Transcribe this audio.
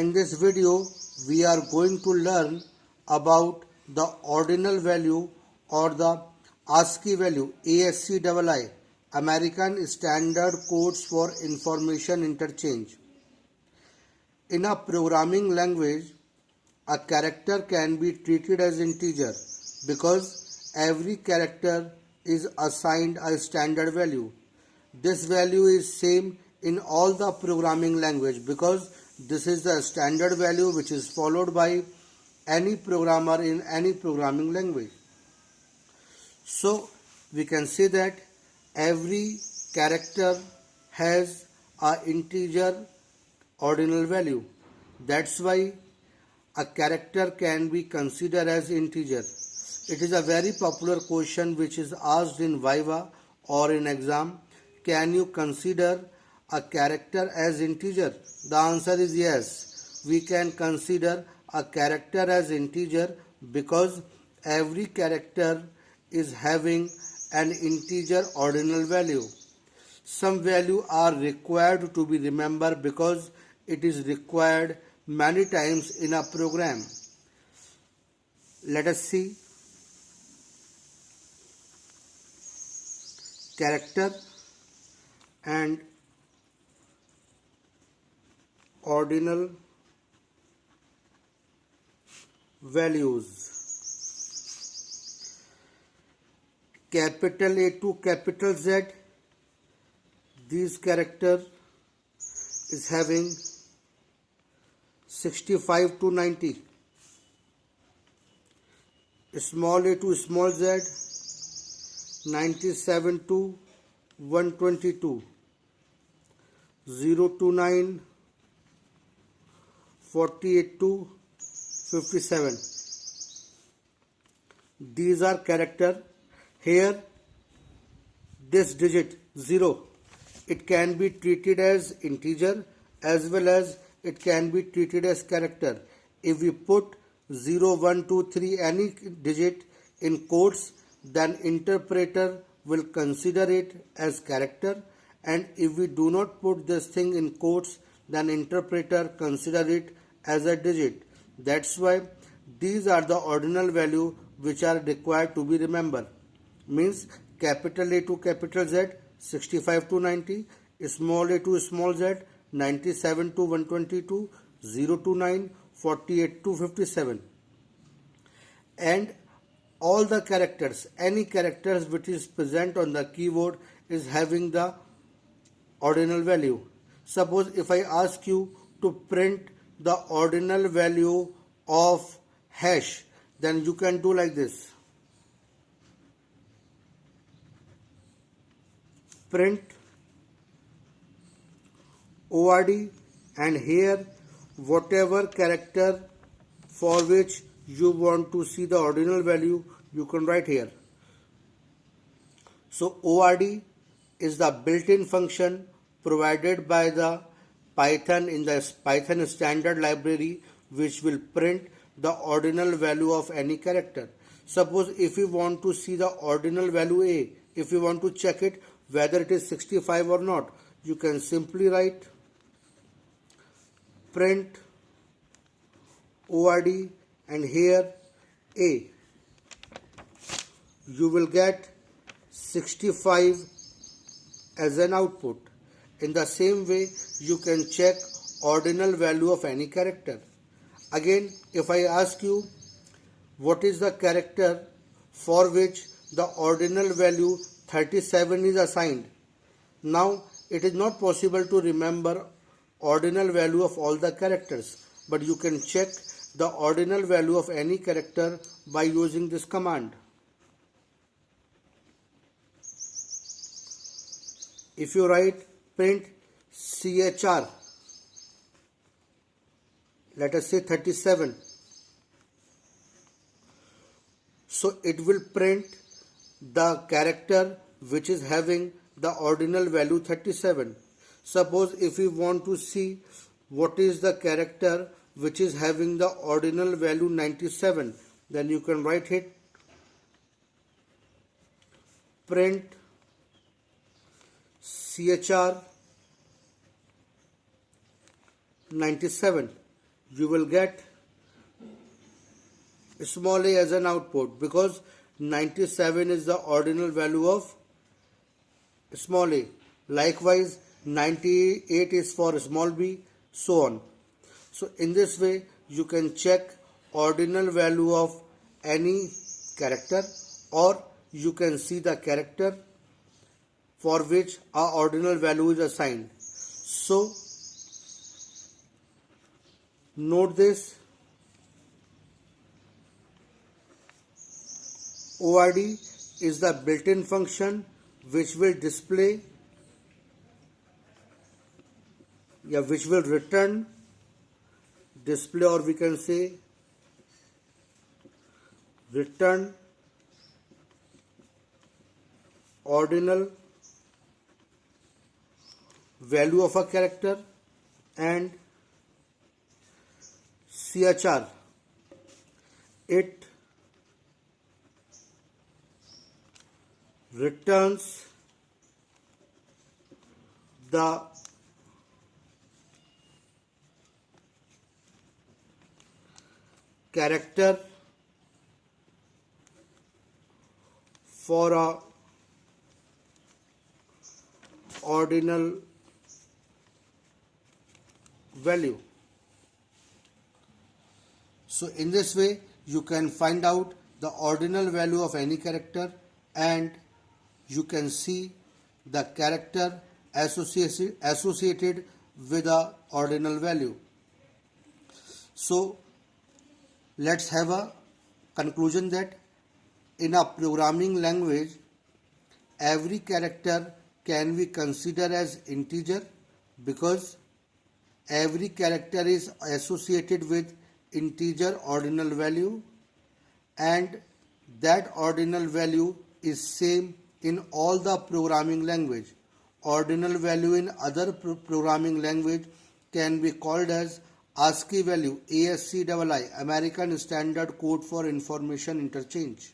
In this video, we are going to learn about the ordinal value or the ASCII value, ASCII, American Standard Codes for Information Interchange. In a programming language, a character can be treated as integer because every character is assigned a standard value. This value is same in all the programming language because this is the standard value which is followed by any programmer in any programming language. So we can say that every character has a integer ordinal value. That's why a character can be considered as integer. It is a very popular question which is asked in Viva or in exam. Can you consider a character as integer? The answer is yes. We can consider a character as integer because every character is having an integer ordinal value. Some value are required to be remembered because it is required many times in a program. Let us see. Character and ordinal values. Capital A to capital Z, these character is having 65 to 90. Small a to small z, 97 to 122. 0 to 9, 48 to 57. These are character. Here this digit 0, it can be treated as integer as well as it can be treated as character. If we put 0, 1, 2, 3 any digit in quotes, then interpreter will consider it as character, and if we do not put this thing in quotes, then interpreter consider it as a digit. That's why these are the ordinal value which are required to be remembered. Means capital A to capital Z, 65 to 90, small a to small z, 97 to 122, 0 to 9, 48 to 57. And all the characters, any characters which is present on the keyboard is having the ordinal value. Suppose if I ask you to print the ordinal value of hash, then you can do like this. Print ORD, and here whatever character for which you want to see the ordinal value, you can write here. So ORD is the built-in function provided by the Python in the Python standard library which will print the ordinal value of any character. Suppose if you want to see the ordinal value A, if you want to check it whether it is 65 or not, you can simply write print ORD and here A. You will get 65 as an output. In the same way, you can check ordinal value of any character. Again, if I ask you what is the character for which the ordinal value 37 is assigned. Now, it is not possible to remember ordinal value of all the characters, but you can check the ordinal value of any character by using this command. If you write print CHR, let us say 37, so it will print the character which is having the ordinal value 37. Suppose if we want to see what is the character which is having the ordinal value 97, then you can write it print CHR 97. you will get small a as an output, because 97 is the ordinal value of small a. Likewise, 98 is for small b, so on. So in this way, you can check ordinal value of any character, or you can see the character for which a ordinal value is assigned. So note this: ORD is the built-in function which will display, which will return, display, or we can say return ordinal value of a character, and CHR, it returns the character for a ordinal value. So in this way, you can find out the ordinal value of any character, and you can see the character associated with a ordinal value. So let's have a conclusion that in a programming language, every character can be considered as integer, because every character is associated with integer ordinal value, and that ordinal value is same in all the programming language. Ordinal value in other programming language can be called as ASCII value, ASCII, American Standard Code for Information Interchange.